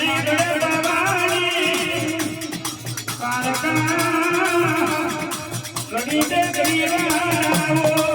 મારી ગળે બાવાની કારકા લડી દે ગરીબાઓ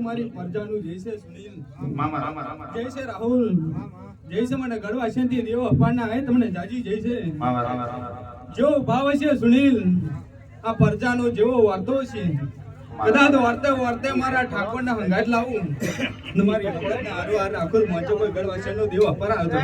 મારી પરજાનું જૈસે સુનિલ જૈસે રાહુલ જૈસે મને ગળવા શાંતિ દેવો અપાના હે તમને જાજી જૈસે જો ભાવ છે સુનિલ આ પરજાનો જેવો વાર્તો છે કદાચ વાર્તે વાર્તે મારા ઠાકોરના હંગાટ લાવું મારી ભગતના હારો હાર આખો મોચો કોઈ ગળવા શાંતિનો દેવો અપરા હતો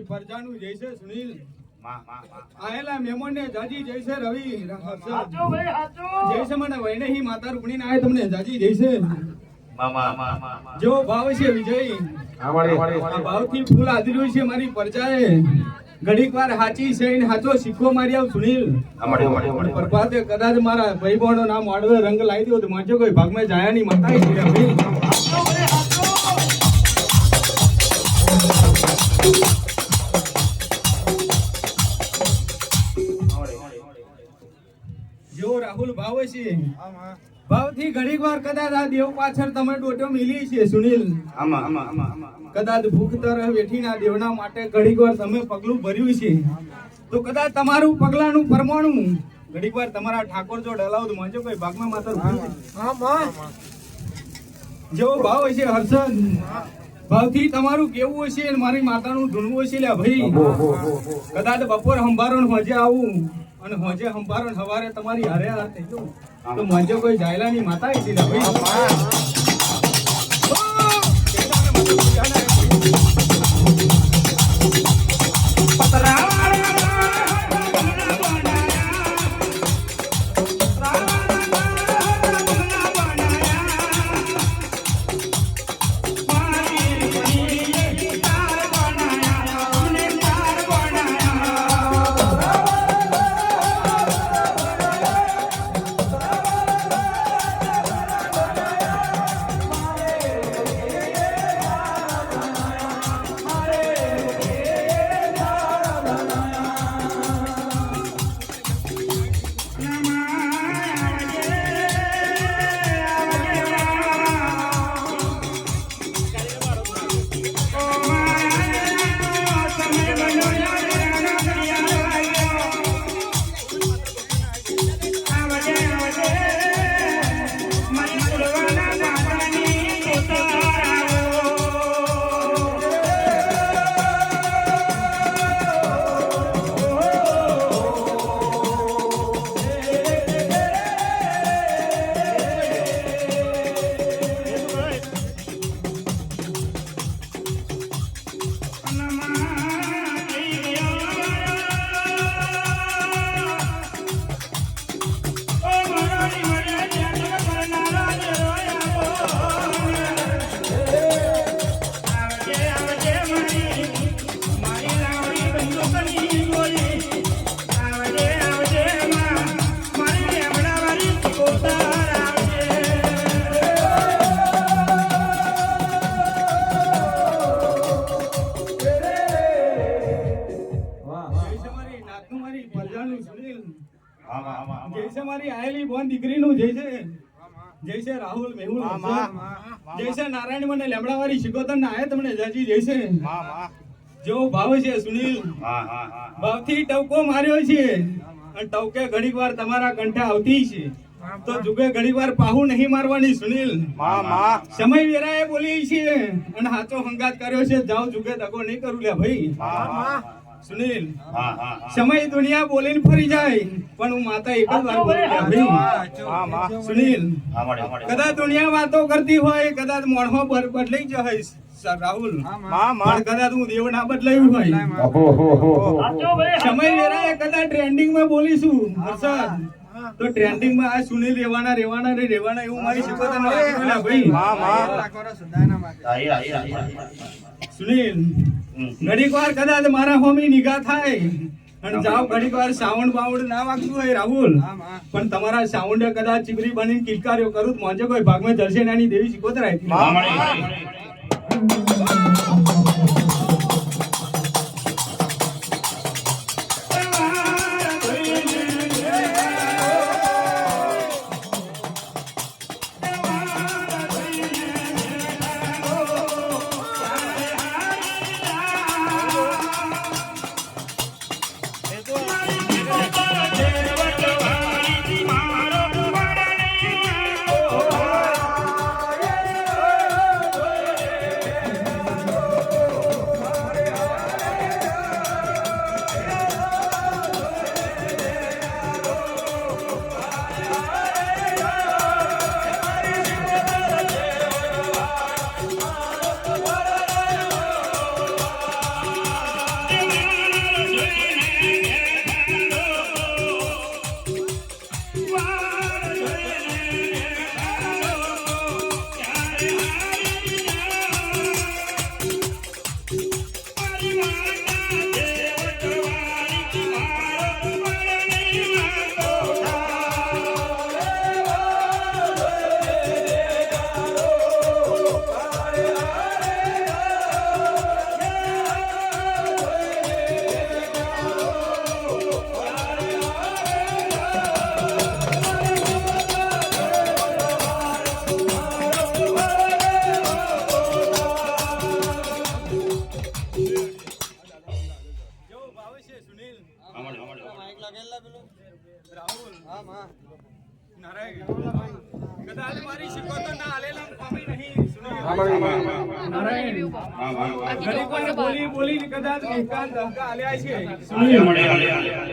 પરજાનું જૈસે સુનિલ આયેલા મહેમાનને જાજી જૈસે રવિ જૈસે મને વૈનેહી માતા રૂપણી આય તમને જાજી જૈસે જો ભાવ છે વિજય આ ભાવથી ફૂલ આદર્યું છે મારી પરજાએ ઘડીક વાર હાચી છે ને હાચો સિક્કો મારી આવ સુનિલ પ્રભાતે કદાચ મારા ભાઈ બહેનો નામ આડવે રંગ લાવી દો તો માજો કોઈ ભાગમાં જાયા ની માતા જો રાહુલ ભાવ છે ભાવથી ઘડીક વાર કદાચ આ દેવ પાછળ તમે ડોટો મિલી છે સુનિલ કદાચ ભૂખ તરફ વેઠીના દેવના માટે ઘડીક વાર તમે પગલું ભર્યું છે તો કદાચ તમારું પગલાનું પરમાણું ઘડીક વાર તમારા ઠાકોર જો ડલાવ તો માજો કોઈ ભાગમાં માત્ર જેવો ભાવ છે હર્ષદ ભાવથી તમારું કેવું હશે મારી માતાનું ધૂણવું હશે લ્યા ભાઈ કદાચ બપોર સંભારો હોજે આવું અને હોજે સંભારો સવારે તમારી હારે હાર થઈ જવું તો મજો કોઈ જાયલાની માતા હતી લ્યા ભાઈ તમારી આયેલી બોન દીકરીનું જય છે જય છે રાહુલ મેહુલ જય છે નારાયણ મને લેમડાવાળી શિકોતર ના આયા તમને જાજી જય છે જેવો ભાવ છે સુનિલ ભાવથી ટવકો માર્યો છે અને ટવકે ઘડીક વાર તમારા કંઠે આવતી છે તો જુગે ઘડીક વાર પાહુ નહીં મારવાની સુનિલ સમય વેરાએ બોલી છે અને હાચો હંગાત કર્યો છે જાવ જુગે દગો નહીં કરું લે ભાઈ સુનિલ સમય દુનિયા બોલીને ફરી જાય પણ હું માતા એક જ વાર બોલી ભાઈ સુનિલ કદાચ દુનિયા વાતો કરતી હોય કદાચ મોણો બદલાઈ જાય રાહુલ પણ કદાચ હું દેવ ના બદલાયું હોય સમય વેરાએ કદાચ ટ્રેન્ડિંગ માં બોલીશું હર્ષદ તો ટ્રેન્ડિંગ માં આ સુનિલ રેવાના એવું મારી શિકોતર ભાઈ સુનિલ ઘડીક વાર કદાચ મારા હોમી નિગાહ થાય અને જાવ ઘડીક વાર સાઉન્ડ બાઉન્ડ ના વાગતું હોય રાહુલ પણ તમારા સાઉન્ડ કદાચ ચીબરી બનીને કિલકાર્યો કરું મોજે કોઈ ભાગમાં જલશે નાની દેવી શિકોતર આવી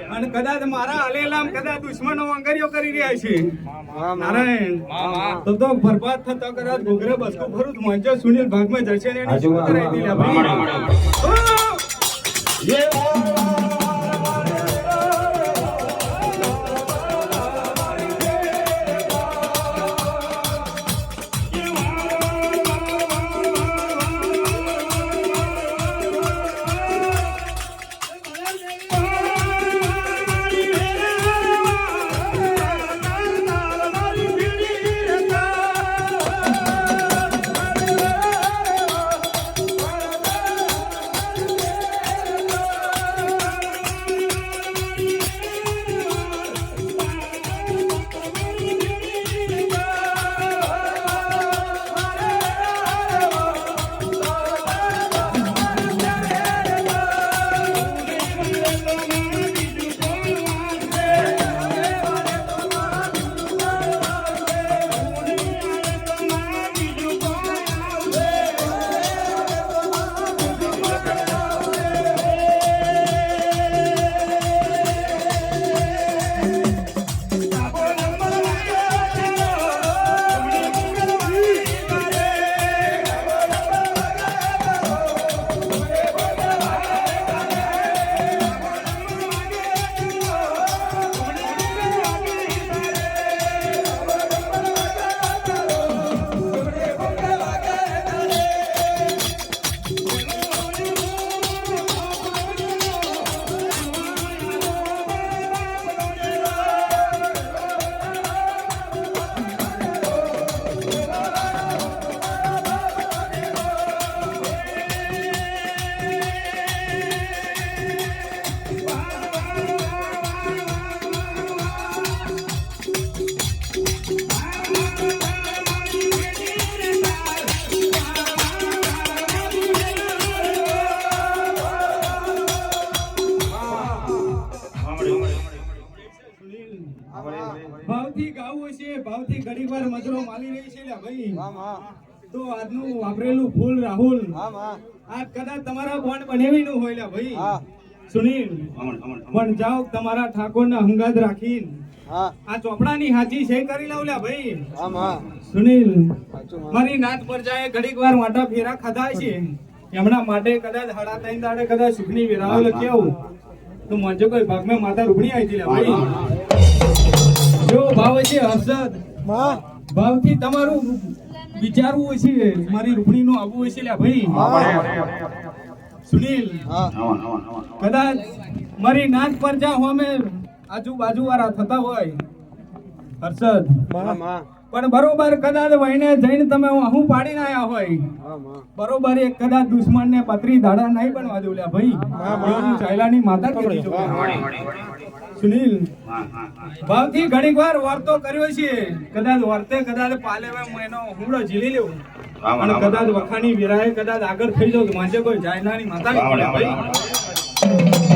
અને કદાચ મારા આલેલામ કદાચ દુશ્મનો અંગરીઓ કરી રહ્યા છે નારાયણ તો બરબાદ થતો કદાચ ઘોઘરે બસકો ભરું મંચો સુનિલ ભાગમાં જશે ને એની શું કરાઈ દી ભાઈ માલી રહી છે લ્યા ભાઈ તો આજનું વાપરેલું ફૂલ રાહુલ આજ કદાચ તમારા બોન્ડ બનેવી નું હોય લ્યા ભાઈ સુનિલ પણ જાઓ તમારા ઠાકોરના હંગાત રાખીને આ ચોપડાની હાચી છે કરી લાવ લ્યા ભાઈ સુનિલ મારી નાત પર જાય ઘડીક વાર માટા ફેરા ખાધા છે એમના માટે કદાચ હાડા ત્રણ દાડે કદાચ સુખની વેરાવલ કેવું તો મંજો કોઈ ભાગમાં માતા રૂપણી આવી હતી લ્યા ભાઈ જો ભાવ છે હર્ષદ ભાવથી તમારું વિચારવું હોય છે મારી રૂપણી નું આવવું હોય છે લ્યા ભાઈ સુનિલ કદાચ મારી નાચ પર જા અમે આજુબાજુ વાળા થતા હોય હર્ષદ પણ બરોબર કદાચ વહીને જઈને તમે હું પાડીને આયા હોય બરોબર એક કદાચ દુશ્મન ને પતરી દાડા નહીં બનવા દઉં લ્યા ભાઈ એવું ચાયલાની માતા કરી સુનિલ ભાવથી ઘણીક વાર વર્તો કર્યો છે કદાચ વર્તે કદાચ પાલે એનો હુમલો ઝીલી લેવું અને કદાચ વખાણી વિરાય કદાચ આગળ થઈ જાવ તો માજે કોઈ જાયનાની માતા ભાઈ